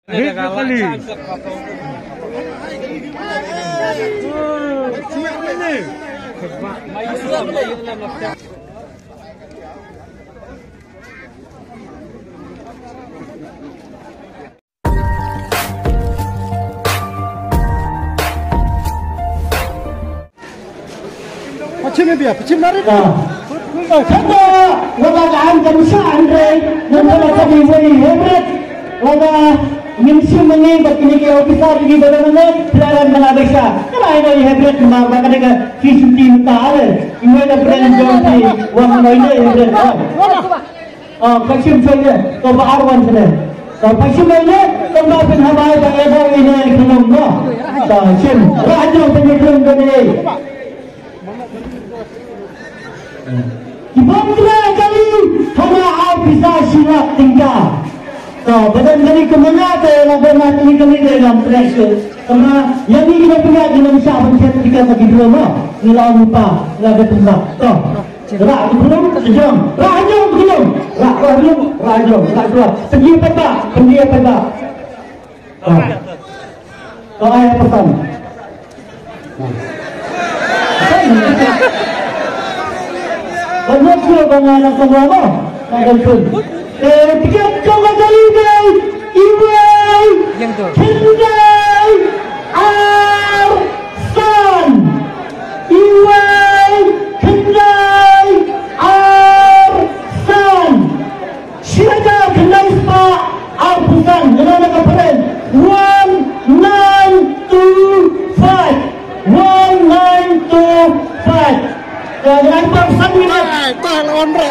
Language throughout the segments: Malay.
kali. Pacimnya dia, pacim lari. Satu, wagaan kamsa Andre, nandang kami wali hebret, waga minsu mengi berkini ke ofisar di bagaimana pelaran menabisa. Kalau ada hebret maka mereka fisik tahu, ini ada brand joki, wang mana hebret. Pacim saja, kau berarwan saja. Pacim mana, kau berpin hawai bagaimana ini kelom no. Pacim, raja penyekelom kami. Ibanglah kali hanya bisa silap tinggal. So, badan kali kemana tu? Lagu mati kali dalam pressure. Karena yang ini kita punya dalam siapa sertifikat bagi dua mah. Nilai lupa, lagu tunggal. So, rak belum sejam. Raja belum. Raja. Segi apa? Pendi apa? So, ayat pesan. Banyak juga banganan semua, macam tu. Tiga kali ni, Iway, Kendai, Arsan, Iway, Kendai, Arsan. Siapa Kendai Spa, Arsan, dengan nama keren. 1925, 1925. Dengan persen minit. Tahan re.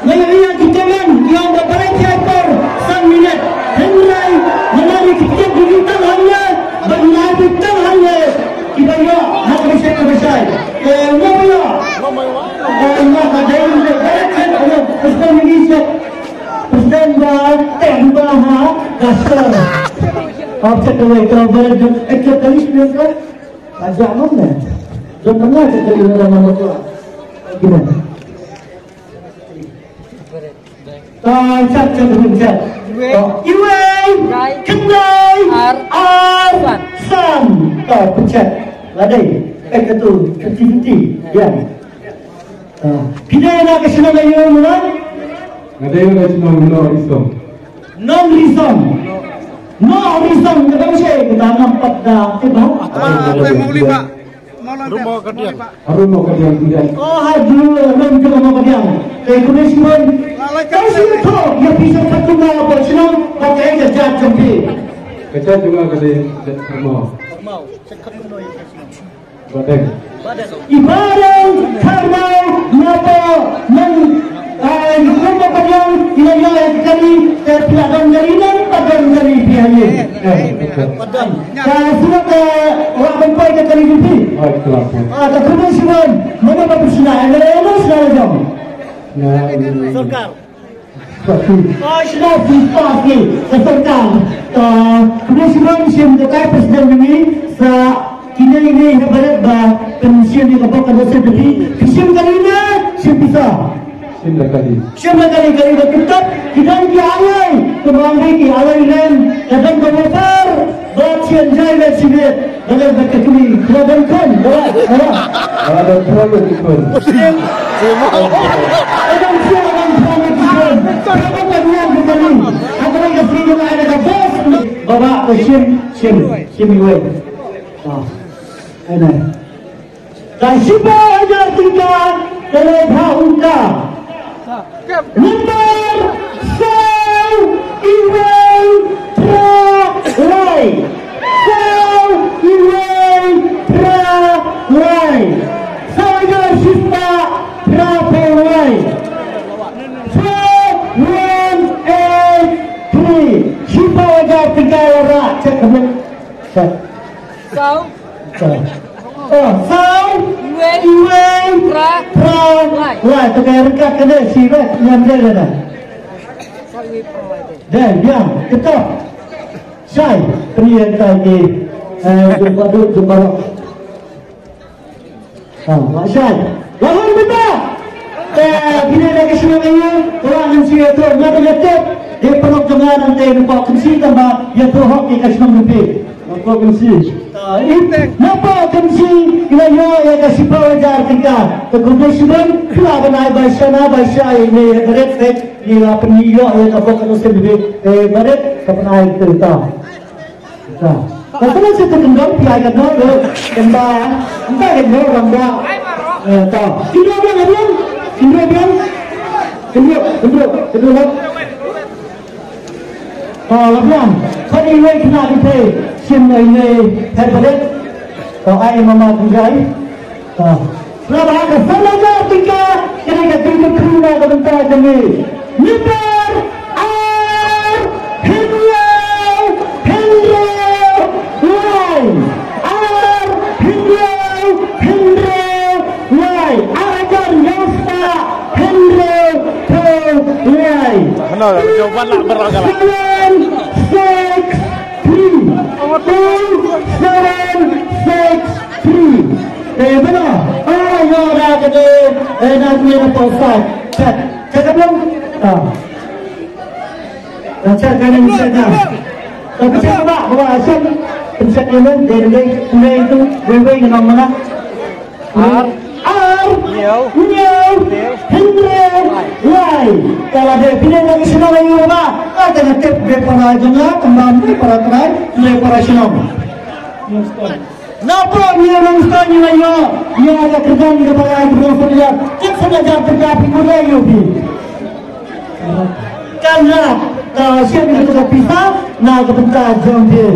Yang kita kan, yang berperan siapa? Persen minit. Henry, menari kita digital hanya, bernadi kita hanya. Kita ya, nak bisa bersai. Apa ya? Allah ada yang berperan. Persen Indonesia, persen tembah kasar. Apa tu? Kalau berjumpa, kali sebentar, ajak mana? Jangan nak kita dalam nama gimana? Cak cak. Iway, Kendai, Arsan. Pencet. Ladai. Itu activity. Ya. Kita nak ke sana lagi mana? Ada yang nak no reason. No reason. Kita mesti kita nampak dah. Mau lima. Rumah kediam. Rumah kediam tidak. Oh, hadir. Rumah kediam. Kemudian kau sih tahu, ya bisa satu malam senang pakai kerja jumpi. Kerja juga kediam rumah. Badan. Ibadah karena napa rumah kediam tidak kali terpilih dari nan padan dari biaya. Badan. Kalau sudah orang berpai ke kali jumpi. Tapi kemudian mana bapak sudah ada sudah jam. सरकार sudah pasti serta kemudian siapa presiden ini kini ini hebat bah pensiun di kapal kada sedih siapa kali ini siapa kali tetap kita di awal kembali di awal ini datang ke motor bacian jaya sini dengan berkekini kelaban kan ada problem itu. Bapak sim iwe. Ada. Dan siapa ajar tinggal dalam bahungka. Nomor Sau Iwe Pralai. Sau Iwe Pralai. Saya Sista Pralai. 418 siapa ajar tinggal orang cek kemen. Sau Iwe Pralai. Tu kaya rekat kena sirat yang dia dah. Dan diam, tetap. Saya pria tadi jumpa. Mak Syed. Lawan betul. Bila dah ke sana orang yang siap tu, nak letak Dia peluk jangan nanti nampak kensi tambah yang berhak di kasih nombor lebih. Nampak kensi. Nampak kensi kita yo yang kasih pelajar kita. Kemudian kita benai bahasa ini berat ni apa ni yo yang nampak kensi lebih berat kepenai kita. Kalau saya terkenal pihak kan dulu, entah yang orang dah, entah. Kedua lah. Lepas, kalau ini kena kita semua ini terbelit, ayah mama tunjai. Lepas ke sana tingka, kita tinggal kerana kebentar demi. Nimbar, jawapan lah beragam. 7, 6, 5, 4, 3, 2, 1, 7, 6, 5, 4, 3, 2, 1. Benar. Yo dah kena nak punya posat. Cakap belum? Cakap kan ini saja. Tapi saya tak bawa asal pencet ini dari mulai itu wewe dengan mana? Why? Kalau dia pilih lagi senang lagi apa? Ada netep para jengah, kembali para terai, para senang. Nampak dia langsung ni lagi. Dia ada kerja di para ibu dia. Kita sengaja terjadi mulai lagi. Karena siapa yang kita pisah, nak kebentar jom dia.